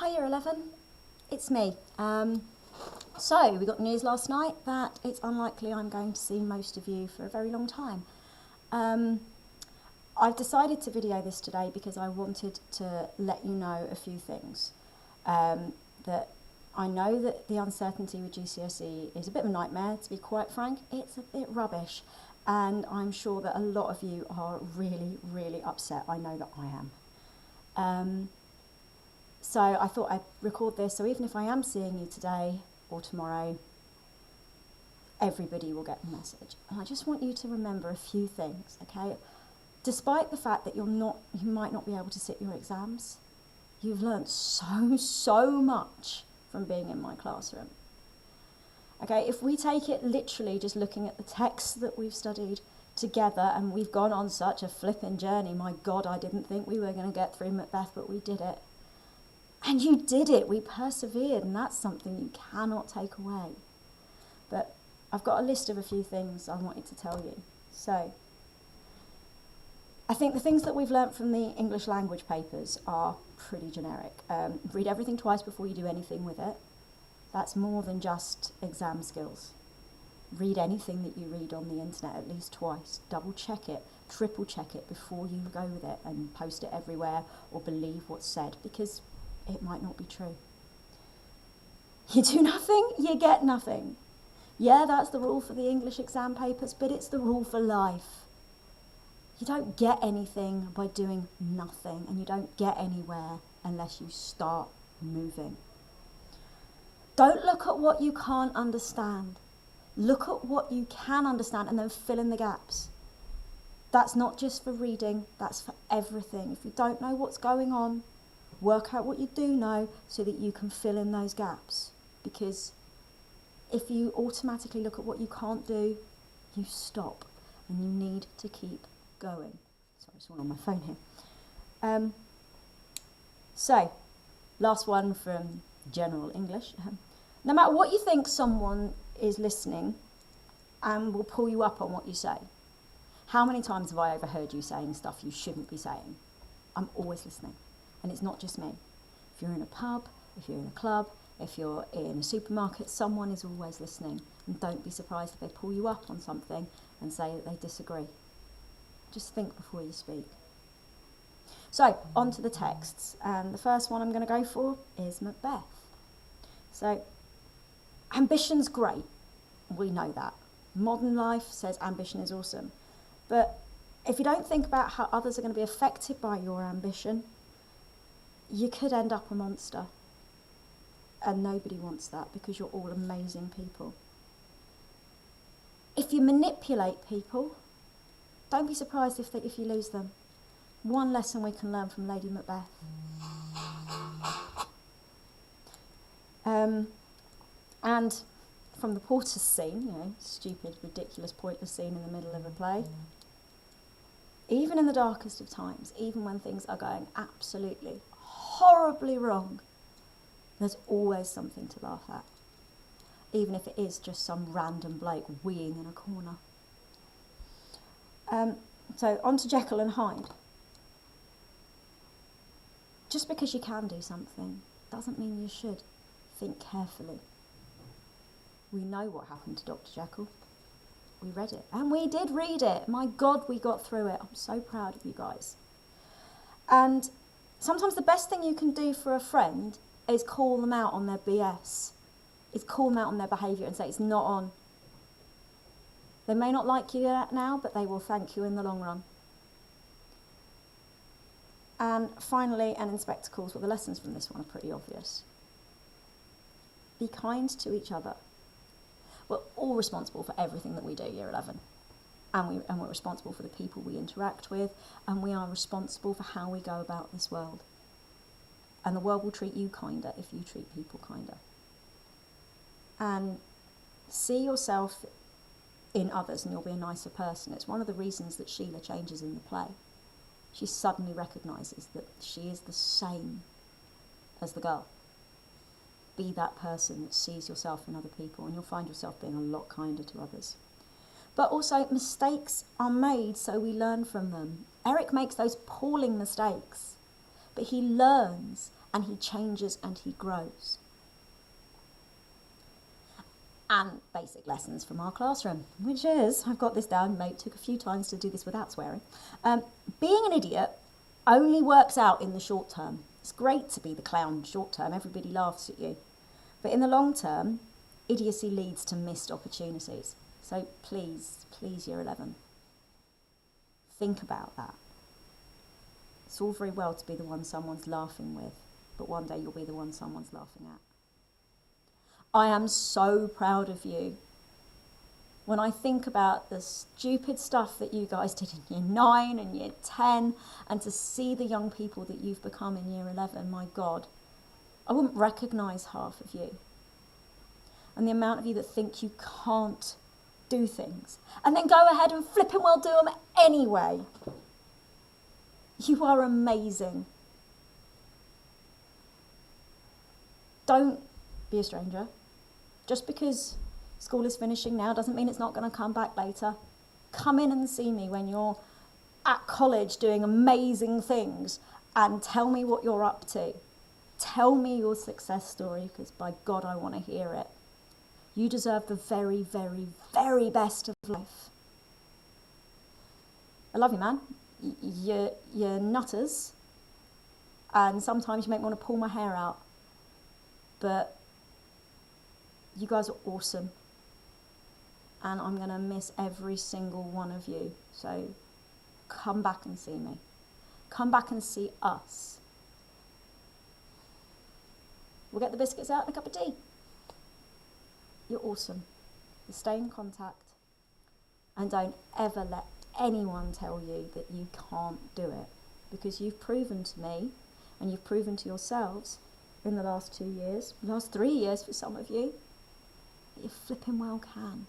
Hi, Year 11. It's me. So, we got news last night that it's unlikely I'm going to see most of you for a very long time. I've decided to video this today because I wanted to let you know a few things. That I know that the uncertainty with GCSE is a bit of a nightmare, to be quite frank. It's a bit rubbish. And I'm sure that a lot of you are really, really upset. I know that I am. So I thought I'd record this, so even if I am seeing you today or tomorrow, everybody will get the message. And I just want you to remember a few things, okay? Despite the fact that you might not be able to sit your exams, you've learnt so much from being in my classroom. Okay, if we take it literally, just looking at the texts that we've studied together, and we've gone on such a flipping journey. My God, I didn't think we were going to get through Macbeth, but we did it. And you did it, we persevered, and that's something you cannot take away. But I've got a list of a few things I wanted to tell you. So, I think the things that we've learnt from the English language papers are pretty generic. Read everything twice before you do anything with it. That's more than just exam skills. Read anything that you read on the internet at least twice. Double check it, triple check it before you go with it and post it everywhere or believe what's said, because it might not be true. You do nothing, you get nothing. Yeah, that's the rule for the English exam papers, but it's the rule for life. You don't get anything by doing nothing, and you don't get anywhere unless you start moving. Don't look at what you can't understand. Look at what you can understand and then fill in the gaps. That's not just for reading, that's for everything. If you don't know what's going on, work out what you do know so that you can fill in those gaps. Because if you automatically look at what you can't do, you stop, and you need to keep going. Sorry, there's one on my phone here. So, last one from General English. No matter what you think, someone is listening and will pull you up on what you say. How many times have I overheard you saying stuff you shouldn't be saying? I'm always listening. And it's not just me. If you're in a pub, if you're in a club, if you're in a supermarket, someone is always listening. And don't be surprised if they pull you up on something and say that they disagree. Just think before you speak. So, on to the texts. And the first one I'm going to go for is Macbeth. So, ambition's great. We know that. Modern life says ambition is awesome. But if you don't think about how others are going to be affected by your ambition, you could end up a monster. And nobody wants that, because you're all amazing people. If you manipulate people, don't be surprised if you lose them. One lesson we can learn from Lady Macbeth. And from the Porter's scene, stupid, ridiculous, pointless scene in the middle of a play, even in the darkest of times, even when things are going absolutely horribly wrong, there's always something to laugh at, even if it is just some random bloke weeing in a corner. So on to Jekyll and Hyde. Just because you can do something doesn't mean you should. Think carefully. We know what happened to Dr. Jekyll. We read it, and we did read it. My God, we got through it. I'm so proud of you guys. And sometimes the best thing you can do for a friend is call them out on their BS. Is call them out on their behaviour and say it's not on. They may not like you now, but they will thank you in the long run. And finally, and in spectacles, well, the lessons from this one are pretty obvious. Be kind to each other. We're all responsible for everything that we do, Year 11. And we're responsible for the people we interact with, and we are responsible for how we go about this world. And the world will treat you kinder if you treat people kinder. And see yourself in others and you'll be a nicer person. It's one of the reasons that Sheila changes in the play. She suddenly recognises that she is the same as the girl. Be that person that sees yourself in other people, and you'll find yourself being a lot kinder to others. But also, mistakes are made so we learn from them. Eric makes those appalling mistakes, but he learns and he changes and he grows. And basic lessons from our classroom, which is, I've got this down, mate, took a few times to do this without swearing. Being an idiot only works out in the short term. It's great to be the clown short term, everybody laughs at you. But in the long term, idiocy leads to missed opportunities. So please, year 11, think about that. It's all very well to be the one someone's laughing with, but one day you'll be the one someone's laughing at. I am so proud of you. When I think about the stupid stuff that you guys did in year 9 and year 10, and to see the young people that you've become in year 11, my God, I wouldn't recognise half of you. And the amount of you that think you can't do things, and then go ahead and flipping well do them anyway. You are amazing. Don't be a stranger. Just because school is finishing now doesn't mean it's not going to come back later. Come in and see me when you're at college doing amazing things and tell me what you're up to. Tell me your success story, because by God, I want to hear it. You deserve the very, very, very best of life. I love you, man. You're nutters, and sometimes you make me want to pull my hair out. But you guys are awesome, and I'm going to miss every single one of you. So come back and see me. Come back and see us. We'll get the biscuits out and a cup of tea. You're awesome. Stay in contact, and don't ever let anyone tell you that you can't do it, because you've proven to me, and you've proven to yourselves in the last 2 years, last 3 years for some of you, that you flipping well can.